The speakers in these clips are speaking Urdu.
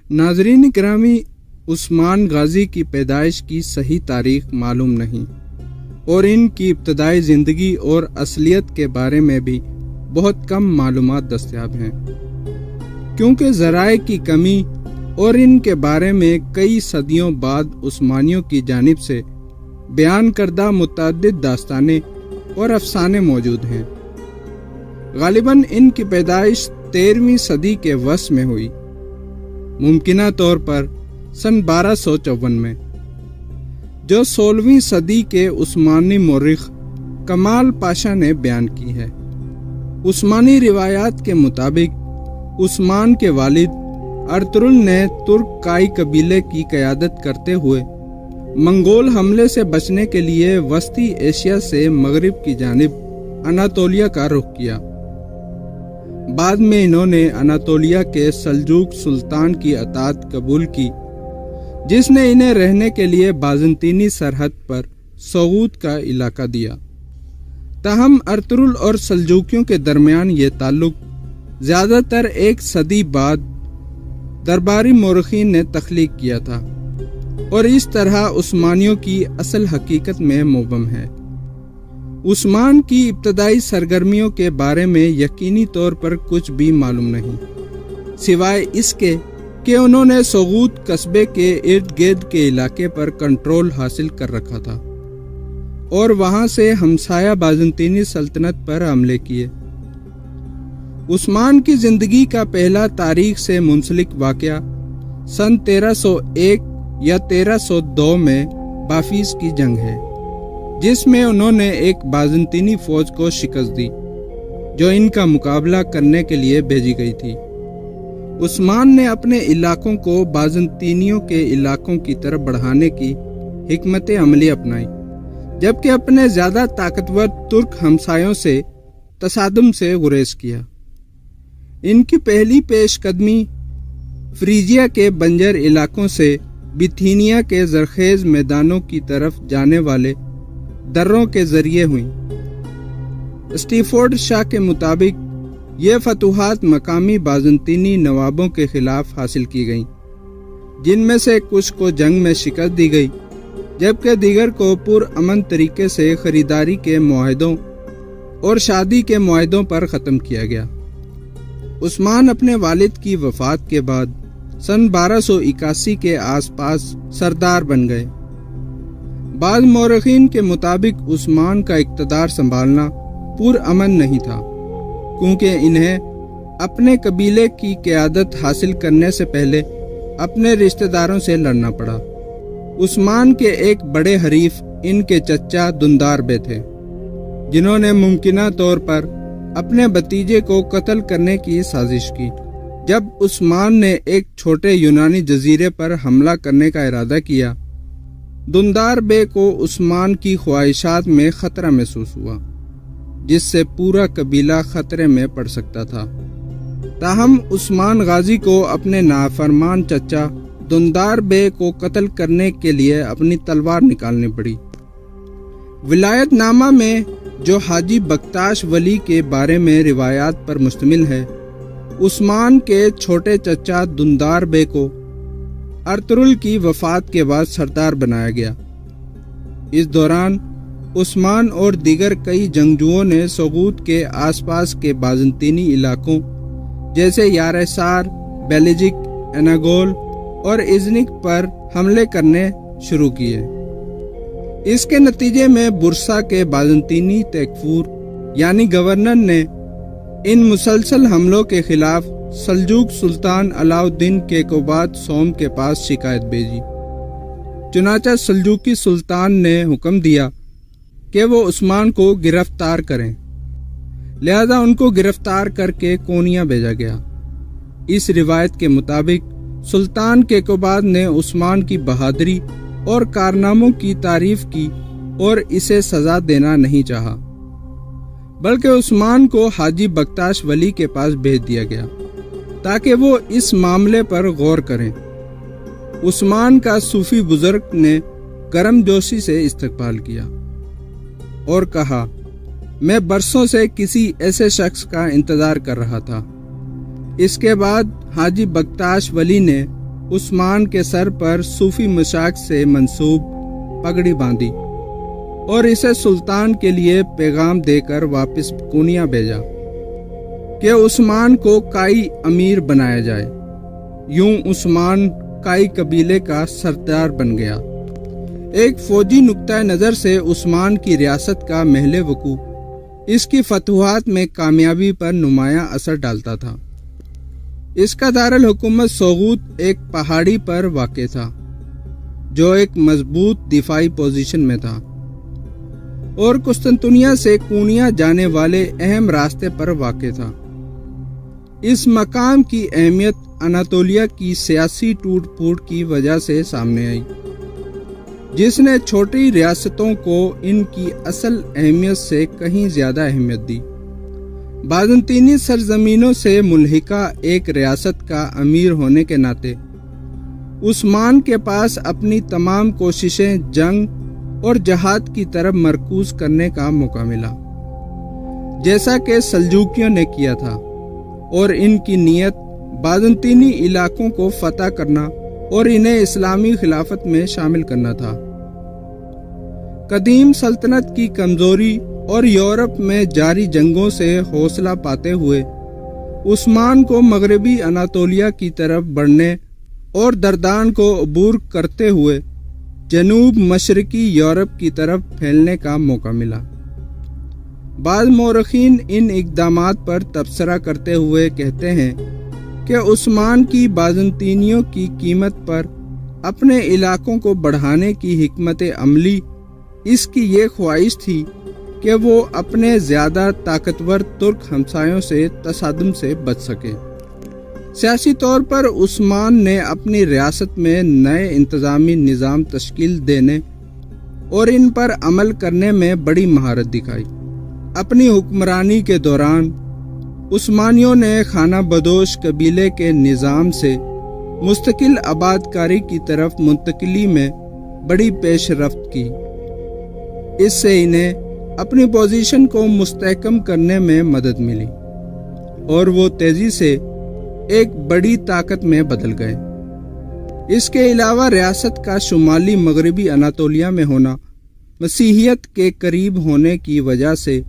ناظرین گرامی، عثمان غازی کی پیدائش کی صحیح تاریخ معلوم نہیں اور ان کی ابتدائی زندگی اور اصلیت کے بارے میں بھی بہت کم معلومات دستیاب ہیں، کیونکہ ذرائع کی کمی اور ان کے بارے میں کئی صدیوں بعد عثمانیوں کی جانب سے بیان کردہ متعدد داستانیں اور افسانے موجود ہیں۔ غالباً ان کی پیدائش 13ویں صدی کے وسط میں ہوئی، ممکنہ طور پر سن 1254 میں، جو 16ویں صدی کے عثمانی مورخ کمال پاشا نے بیان کی ہے۔ عثمانی روایات کے مطابق عثمان کے والد ارطغرل نے ترک کائی قبیلے کی قیادت کرتے ہوئے منگول حملے سے بچنے کے لیے وسطی ایشیا سے مغرب کی جانب اناطولیہ کا رخ کیا۔ بعد میں انہوں نے اناطولیہ کے سلجوق سلطان کی اطاعت قبول کی، جس نے انہیں رہنے کے لیے بازنطینی سرحد پر سوغوت کا علاقہ دیا۔ تاہم ارطغرل اور سلجوقیوں کے درمیان یہ تعلق زیادہ تر ایک صدی بعد درباری مورخین نے تخلیق کیا تھا اور اس طرح عثمانیوں کی اصل حقیقت میں مبہم ہے۔ عثمان کی ابتدائی سرگرمیوں کے بارے میں یقینی طور پر کچھ بھی معلوم نہیں، سوائے اس کے کہ انہوں نے سوغوت قصبے کے ارد گرد کے علاقے پر کنٹرول حاصل کر رکھا تھا اور وہاں سے ہمسایہ بازنطینی سلطنت پر حملے کیے۔ عثمان کی زندگی کا پہلا تاریخ سے منسلک واقعہ سن 1301 یا 1302 میں بافیس کی جنگ ہے، جس میں انہوں نے ایک بازنطینی فوج کو شکست دی جو ان کا مقابلہ کرنے کے لیے بھیجی گئی تھی۔ عثمان نے اپنے علاقوں کو بازنطینیوں کے علاقوں کی طرف بڑھانے کی حکمت عملی اپنائی، جبکہ اپنے زیادہ طاقتور ترک ہمسایوں سے تصادم سے گریز کیا۔ ان کی پہلی پیش قدمی فریجیا کے بنجر علاقوں سے بیتھینیا کے زرخیز میدانوں کی طرف جانے والے دروں کے ذریعے ہوئیں۔ اسٹیفورڈ شاہ کے مطابق یہ فتوحات مقامی بازنطینی نوابوں کے خلاف حاصل کی گئیں، جن میں سے کچھ کو جنگ میں شکست دی گئی، جبکہ دیگر کو پرامن طریقے سے خریداری کے معاہدوں اور شادی کے معاہدوں پر ختم کیا گیا۔ عثمان اپنے والد کی وفات کے بعد سن 1281 کے آس پاس سردار بن گئے۔ بعض مورخین کے مطابق عثمان کا اقتدار سنبھالنا پرامن نہیں تھا، کیونکہ انہیں اپنے قبیلے کی قیادت حاصل کرنے سے پہلے اپنے رشتہ داروں سے لڑنا پڑا۔ عثمان کے ایک بڑے حریف ان کے چچا دندار بے تھے، جنہوں نے ممکنہ طور پر اپنے بھتیجے کو قتل کرنے کی سازش کی۔ جب عثمان نے ایک چھوٹے یونانی جزیرے پر حملہ کرنے کا ارادہ کیا، دندار بے کو عثمان کی خواہشات میں خطرہ محسوس ہوا، جس سے پورا قبیلہ خطرے میں پڑ سکتا تھا۔ تاہم عثمان غازی کو اپنے نافرمان چچا دندار بے کو قتل کرنے کے لیے اپنی تلوار نکالنی پڑی۔ ولایت نامہ میں جو حاجی بکتاش ولی کے بارے میں روایات پر مشتمل ہے، عثمان کے چھوٹے چچا دندار بے کو ارطغرل کی وفات کے بعد سردار بنایا گیا۔ اس دوران عثمان اور دیگر کئی جنگجوؤں نے سوغوت کے آس پاس کے بازنطینی علاقوں جیسے یارسار، بیلجک، اناگول اور ازنک پر حملے کرنے شروع کیے۔ اس کے نتیجے میں برسا کے بازنطینی تیکفور یعنی گورنر نے ان مسلسل حملوں کے خلاف سلجوق سلطان علاء الدین کیقوباد سوم کے پاس شکایت بھیجی۔ چنانچہ سلجوقی سلطان نے حکم دیا کہ وہ عثمان کو گرفتار کریں، لہذا ان کو گرفتار کر کے کونیا بھیجا گیا۔ اس روایت کے مطابق سلطان کیقوباد نے عثمان کی بہادری اور کارناموں کی تعریف کی اور اسے سزا دینا نہیں چاہا، بلکہ عثمان کو حاجی بکتاش ولی کے پاس بھیج دیا گیا تاکہ وہ اس معاملے پر غور کریں۔ عثمان کا صوفی بزرگ نے گرم جوشی سے استقبال کیا اور کہا، میں برسوں سے کسی ایسے شخص کا انتظار کر رہا تھا۔ اس کے بعد حاجی بکتاش ولی نے عثمان کے سر پر صوفی مشاق سے منسوب پگڑی باندھی اور اسے سلطان کے لیے پیغام دے کر واپس کونیا بھیجا کہ عثمان کو کائی امیر بنایا جائے۔ یوں عثمان کائی قبیلے کا سردار بن گیا۔ ایک فوجی نقطہ نظر سے عثمان کی ریاست کا محل وقوع اس کی فتوحات میں کامیابی پر نمایاں اثر ڈالتا تھا۔ اس کا دارالحکومت سوغوت ایک پہاڑی پر واقع تھا جو ایک مضبوط دفاعی پوزیشن میں تھا اور قسطنطنیہ سے کونیا جانے والے اہم راستے پر واقع تھا۔ اس مقام کی اہمیت اناطولیہ کی سیاسی ٹوٹ پھوٹ کی وجہ سے سامنے آئی، جس نے چھوٹی ریاستوں کو ان کی اصل اہمیت سے کہیں زیادہ اہمیت دی۔ بازنطینی سرزمینوں سے ملحقہ ایک ریاست کا امیر ہونے کے ناطے عثمان کے پاس اپنی تمام کوششیں جنگ اور جہاد کی طرف مرکوز کرنے کا موقع ملا، جیسا کہ سلجوکیوں نے کیا تھا، اور ان کی نیت بازنطینی علاقوں کو فتح کرنا اور انہیں اسلامی خلافت میں شامل کرنا تھا۔ قدیم سلطنت کی کمزوری اور یورپ میں جاری جنگوں سے حوصلہ پاتے ہوئے عثمان کو مغربی اناطولیہ کی طرف بڑھنے اور دردان کو عبور کرتے ہوئے جنوب مشرقی یورپ کی طرف پھیلنے کا موقع ملا۔ بعض مورخین ان اقدامات پر تبصرہ کرتے ہوئے کہتے ہیں کہ عثمان کی بازنطینیوں کی قیمت پر اپنے علاقوں کو بڑھانے کی حکمت عملی اس کی یہ خواہش تھی کہ وہ اپنے زیادہ طاقتور ترک ہمسایوں سے تصادم سے بچ سکے۔ سیاسی طور پر عثمان نے اپنی ریاست میں نئے انتظامی نظام تشکیل دینے اور ان پر عمل کرنے میں بڑی مہارت دکھائی۔ اپنی حکمرانی کے دوران عثمانیوں نے خانہ بدوش قبیلے کے نظام سے مستقل آباد کاری کی طرف منتقلی میں بڑی پیش رفت کی۔ اس سے انہیں اپنی پوزیشن کو مستحکم کرنے میں مدد ملی اور وہ تیزی سے ایک بڑی طاقت میں بدل گئے۔ اس کے علاوہ ریاست کا شمالی مغربی اناطولیہ میں ہونا مسیحیت کے قریب ہونے کی وجہ سے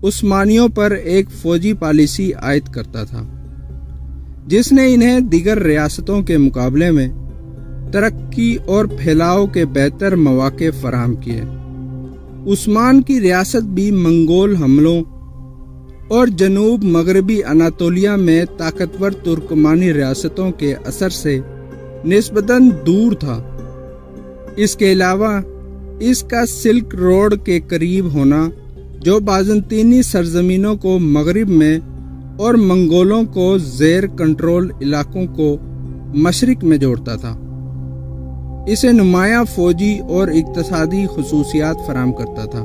عثمانیوں پر ایک فوجی پالیسی عائد کرتا تھا، جس نے انہیں دیگر ریاستوں کے مقابلے میں ترقی اور پھیلاؤ کے بہتر مواقع فراہم کیے۔ عثمان کی ریاست بھی منگول حملوں اور جنوب مغربی اناطولیہ میں طاقتور ترکمانی ریاستوں کے اثر سے نسبتاً دور تھا۔ اس کے علاوہ اس کا سلک روڈ کے قریب ہونا، جو بازنطینی سرزمینوں کو مغرب میں اور منگولوں کو زیر کنٹرول علاقوں کو مشرق میں جوڑتا تھا، اسے نمایاں فوجی اور اقتصادی خصوصیات فراہم کرتا تھا۔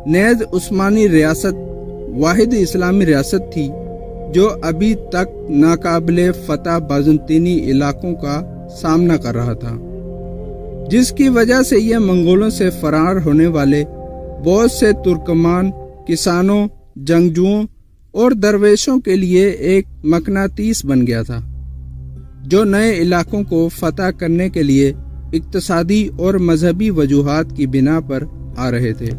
نیز عثمانی ریاست واحد اسلامی ریاست تھی جو ابھی تک ناقابل فتح بازنطینی علاقوں کا سامنا کر رہا تھا، جس کی وجہ سے یہ منگولوں سے فرار ہونے والے بہت سے ترکمان کسانوں، جنگجوؤں اور درویشوں کے لیے ایک مقناطیس بن گیا تھا، جو نئے علاقوں کو فتح کرنے کے لیے اقتصادی اور مذہبی وجوہات کی بنا پر آ رہے تھے۔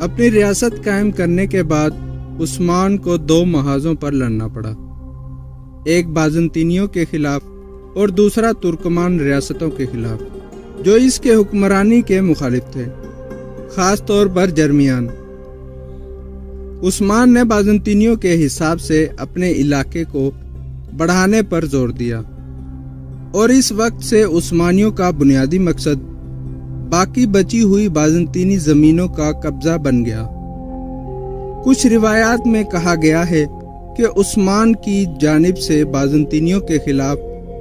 اپنی ریاست قائم کرنے کے بعد عثمان کو دو محاذوں پر لڑنا پڑا، ایک بازنطینیوں کے خلاف اور دوسرا ترکمان ریاستوں کے خلاف، جو اس کے حکمرانی کے مخالف تھے، خاص طور پر جرمیان۔ عثمان نے بازنطینیوں کے حساب سے اپنے علاقے کو بڑھانے پر زور دیا، اور اس وقت سے عثمانیوں کا بنیادی مقصد باقی بچی ہوئی بازنطینی زمینوں کا قبضہ بن گیا۔ کچھ روایات میں کہا گیا ہے کہ عثمان کی جانب سے بازنطینیوں کے خلاف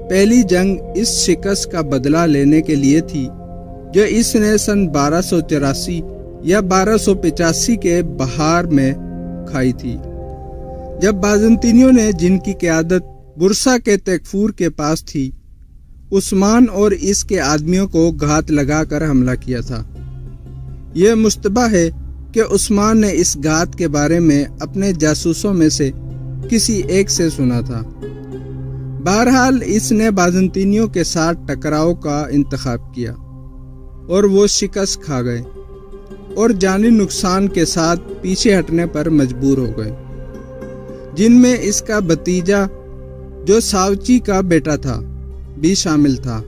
پہلی جنگ اس شکست کا بدلہ لینے کے لیے تھی جو اس نے سن 1284 یا 1285 کے بہار میں کھائی تھی، جب بازنطینیوں نے، جن کی قیادت برسا کے تیکفور کے پاس تھی، عثمان اور اس کے آدمیوں کو گھات لگا کر حملہ کیا تھا۔ یہ مشتبہ ہے کہ عثمان نے اس گھات کے بارے میں اپنے جاسوسوں میں سے کسی ایک سے سنا تھا۔ بہرحال اس نے بازنطینیوں کے ساتھ ٹکراؤ کا انتخاب کیا اور وہ شکست کھا گئے اور جانی نقصان کے ساتھ پیچھے ہٹنے پر مجبور ہو گئے، جن میں اس کا بھتیجا جو ساوچی کا بیٹا تھا بھی شامل تھا۔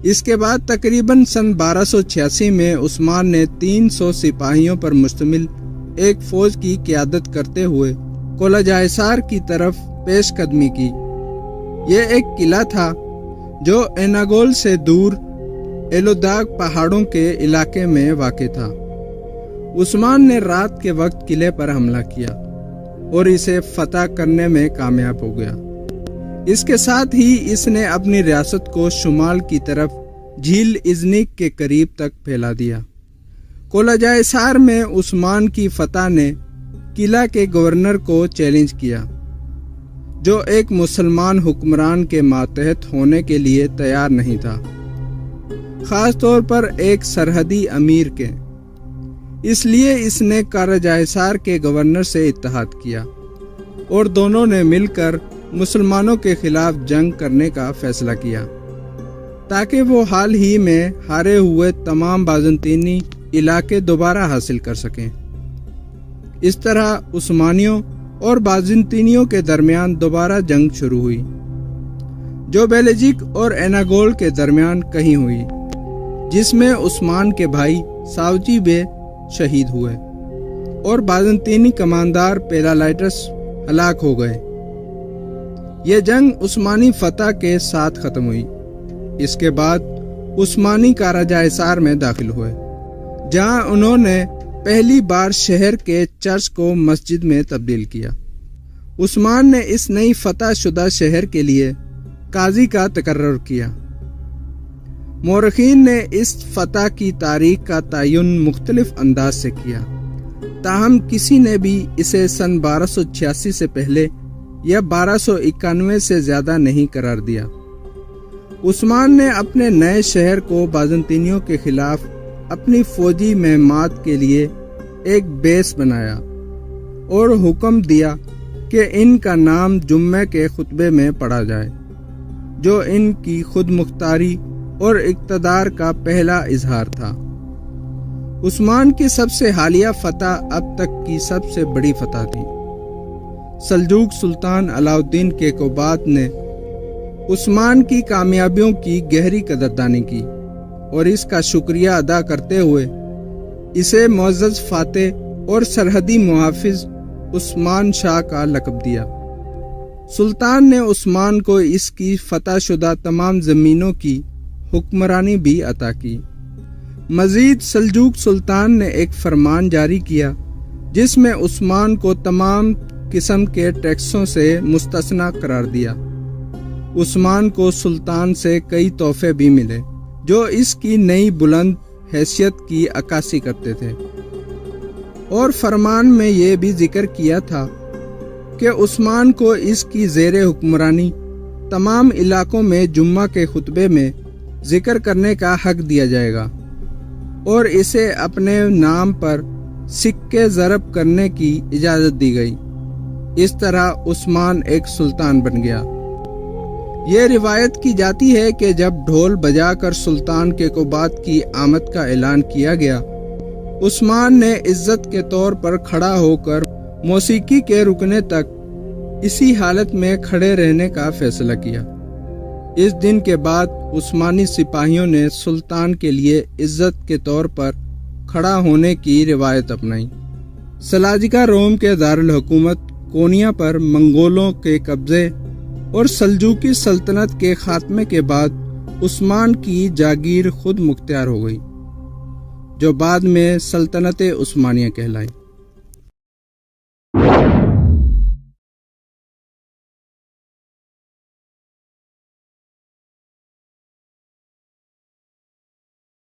اس کے بعد تقریباً سن 1286 میں عثمان نے 300 سپاہیوں پر مشتمل ایک فوج کی قیادت کرتے ہوئے کولاجائسار کی طرف پیش قدمی کی۔ یہ ایک قلعہ تھا جو ایناگول سے دور ایلوداگ پہاڑوں کے علاقے میں واقع تھا۔ عثمان نے رات کے وقت قلعے پر حملہ کیا اور اسے فتح کرنے میں کامیاب ہو گیا۔ اس کے ساتھ ہی اس نے اپنی ریاست کو شمال کی طرف جھیل ازنیک کے قریب تک پھیلا دیا۔ کولاجائسار میں عثمان کی فتح نے قلعہ کے گورنر کو چیلنج کیا، جو ایک مسلمان حکمران کے ماتحت ہونے کے لیے تیار نہیں تھا، خاص طور پر ایک سرحدی امیر کے۔ اس لیے اس نے کولاجائسار کے گورنر سے اتحاد کیا اور دونوں نے مل کر مسلمانوں کے خلاف جنگ کرنے کا فیصلہ کیا تاکہ وہ حال ہی میں ہارے ہوئے تمام بازنطینی علاقے دوبارہ حاصل کر سکیں۔ اس طرح عثمانیوں اور بازنطینیوں کے درمیان دوبارہ جنگ شروع ہوئی، جو بیلجک اور ایناگول کے درمیان کہیں ہوئی، جس میں عثمان کے بھائی ساوچی بے شہید ہوئے اور بازنطینی کماندار پیلالائٹس ہلاک ہو گئے۔ یہ جنگ عثمانی فتح کے ساتھ ختم ہوئی۔ اس کے بعد عثمانی کولاجائسار میں داخل ہوئے، جہاں انہوں نے پہلی بار شہر کے چرچ کو مسجد میں تبدیل کیا۔ عثمان نے اس نئی فتح شدہ شہر کے لیے قاضی کا تقرر کیا۔ مورخین نے اس فتح کی تاریخ کا تعین مختلف انداز سے کیا، تاہم کسی نے بھی اسے سن 1286 سے پہلے یا 1291 سے زیادہ نہیں قرار دیا۔ عثمان نے اپنے نئے شہر کو بازنطینیوں کے خلاف اپنی فوجی مہمات کے لیے ایک بیس بنایا اور حکم دیا کہ ان کا نام جمعہ کے خطبے میں پڑھا جائے، جو ان کی خود مختاری اور اقتدار کا پہلا اظہار تھا۔ عثمان کی سب سے حالیہ فتح اب تک کی سب سے بڑی فتح تھی۔ سلجوق سلطان علاء الدین کیقوباد نے عثمان کی کامیابیوں کی گہری قدردانی کی اور اس کا شکریہ ادا کرتے ہوئے اسے معزز فاتح اور سرحدی محافظ عثمان شاہ کا لقب دیا۔ سلطان نے عثمان کو اس کی فتح شدہ تمام زمینوں کی حکمرانی بھی عطا کی۔ مزید سلجوق سلطان نے ایک فرمان جاری کیا جس میں عثمان کو تمام قسم کے ٹیکسوں سے مستثنی قرار دیا۔ عثمان کو سلطان سے کئی تحفے بھی ملے جو اس کی نئی بلند حیثیت کی عکاسی کرتے تھے، اور فرمان میں یہ بھی ذکر کیا تھا کہ عثمان کو اس کی زیر حکمرانی تمام علاقوں میں جمعہ کے خطبے میں ذکر کرنے کا حق دیا جائے گا اور اسے اپنے نام پر سکے ضرب کرنے کی اجازت دی گئی۔ اس طرح عثمان ایک سلطان بن گیا۔ یہ روایت کی جاتی ہے کہ جب ڈھول بجا کر سلطان کیقوباد کی آمد کا اعلان کیا گیا، عثمان نے عزت کے طور پر کھڑا ہو کر موسیقی کے رکنے تک اسی حالت میں کھڑے رہنے کا فیصلہ کیا۔ اس دن کے بعد عثمانی سپاہیوں نے سلطان کے لیے عزت کے طور پر کھڑا ہونے کی روایت اپنائی۔ سلاجقہ روم کے دارالحکومت کونیا پر منگولوں کے قبضے اور سلجوقی سلطنت کے خاتمے کے بعد عثمان کی جاگیر خود مختار ہو گئی، جو بعد میں سلطنت عثمانیہ کہلائی۔